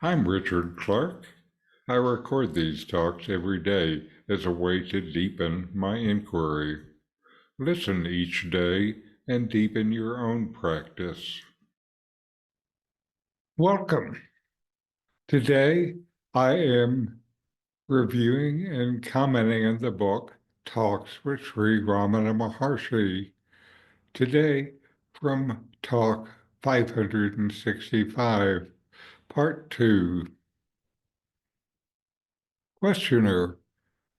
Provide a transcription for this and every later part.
I'm Richard Clarke. I record these talks every day as a way to deepen my inquiry. Listen each day and deepen your own practice. Welcome. Today I am reviewing and commenting on the book Talks with Sri Ramana Maharshi. Today from Talk 565, Part 2. Questioner.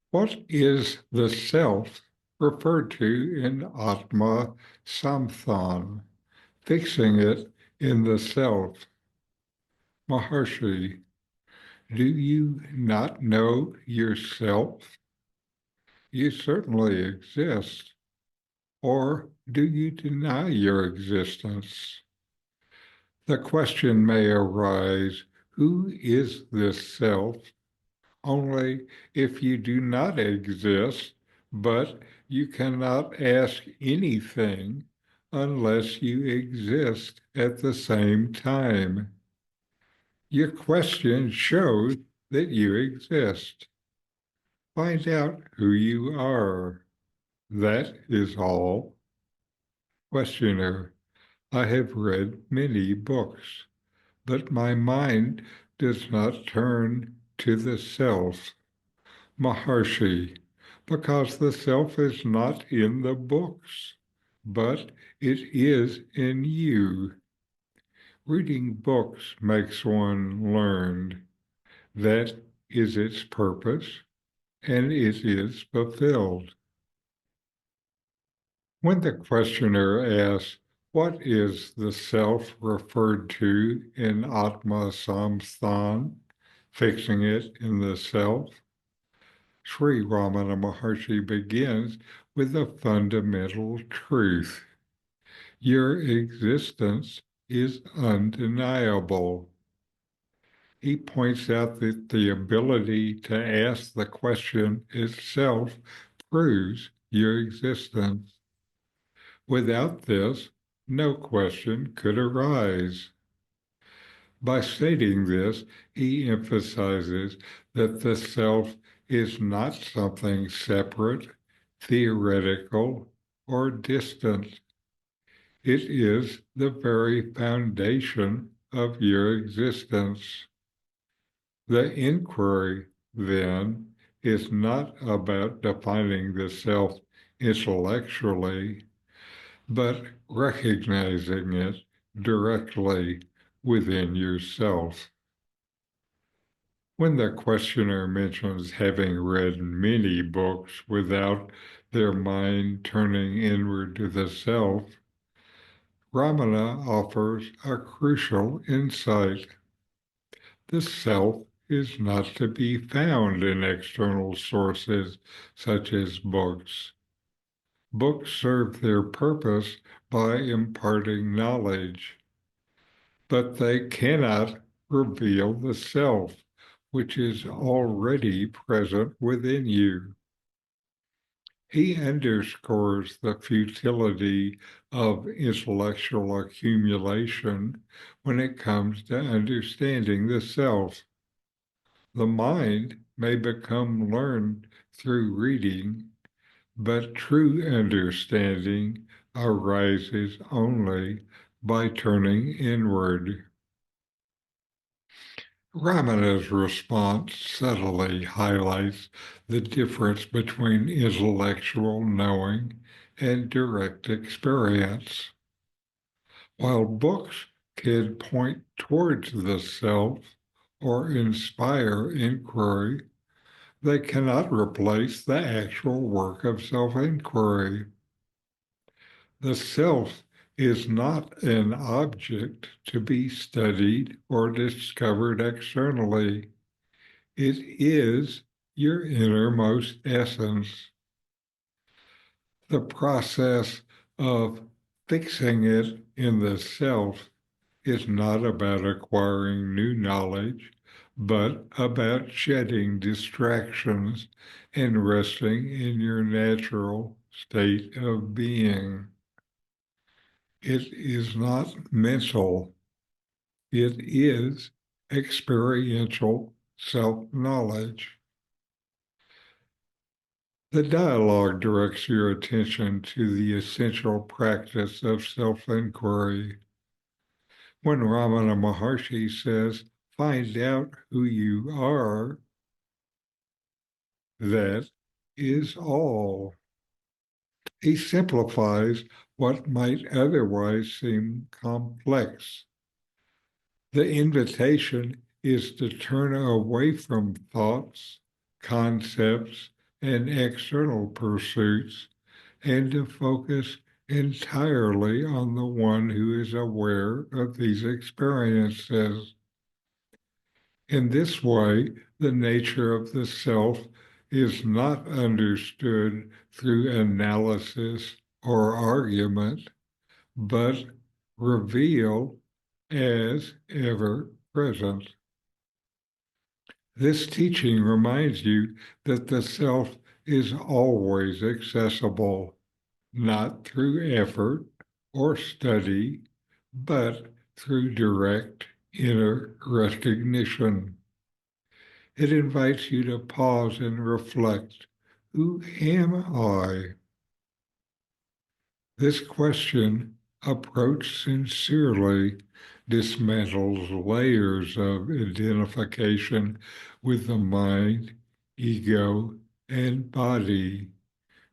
What is the self referred to in Atma Samthan, fixing it in the self? Maharshi, do you not know yourself? You certainly exist. Or do you deny your existence? The question may arise, who is this self? Only if you do not exist, but you cannot ask anything unless you exist at the same time. Your question shows that you exist. Find out who you are. That is all. Questioner, I have read many books, but my mind does not turn to the self. Maharshi, because the self is not in the books, but it is in you. Reading books makes one learned. That is its purpose, and it is fulfilled. When the questioner asks, what is the self referred to in Atma Samsthan, fixing it in the self? Sri Ramana Maharshi begins with a fundamental truth. Your existence is undeniable. He points out that the ability to ask the question itself proves your existence. Without this, no question could arise. By stating this, he emphasizes that the self is not something separate, theoretical, or distant. It is the very foundation of your existence. The inquiry, then, is not about defining the self intellectually, but recognizing it directly within yourself. When the questioner mentions having read many books without their mind turning inward to the self, Ramana offers a crucial insight. The self is not to be found in external sources such as books. Books serve their purpose by imparting knowledge, but they cannot reveal the self, which is already present within you. He underscores the futility of intellectual accumulation when it comes to understanding the self. The mind may become learned through reading, but true understanding arises only by turning inward. Ramana's response subtly highlights the difference between intellectual knowing and direct experience. While books can point towards the self or inspire inquiry, they cannot replace the actual work of self-inquiry. The self is not an object to be studied or discovered externally. It is your innermost essence. The process of fixing it in the self is not about acquiring new knowledge, but about shedding distractions and resting in your natural state of being. It is not mental. It is experiential self-knowledge. The dialogue directs your attention to the essential practice of self-inquiry. When Ramana Maharshi says, find out who you are, that is all. He simplifies what might otherwise seem complex. The invitation is to turn away from thoughts, concepts, and external pursuits and to focus entirely on the one who is aware of these experiences. In this way, the nature of the self is not understood through analysis or argument, but revealed as ever present. This teaching reminds you that the self is always accessible, not through effort or study, but through direct inner recognition. It invites you to pause and reflect. Who am I? This question, approached sincerely, dismantles layers of identification with the mind, ego, and body,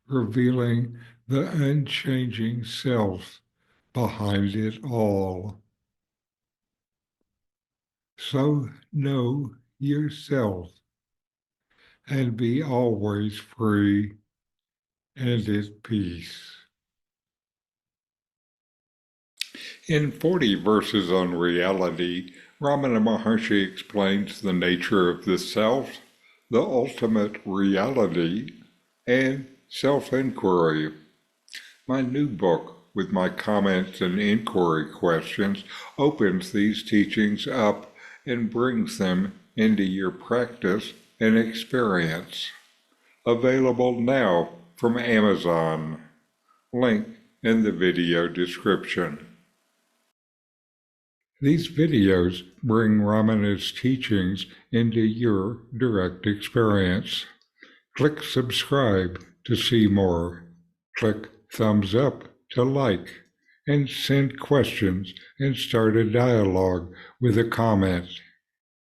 revealing the unchanging self behind it all. So know yourself and be always free and at peace. In 40 Verses on Reality, Ramana Maharshi explains the nature of the self, the ultimate reality, and self-inquiry. My new book, with my comments and inquiry questions, opens these teachings up and brings them into your practice and experience. Available now from Amazon. Link in the video description. These videos bring Ramana's teachings into your direct experience. Click subscribe to see more. Click thumbs up to like, and send questions and start a dialogue with a comment.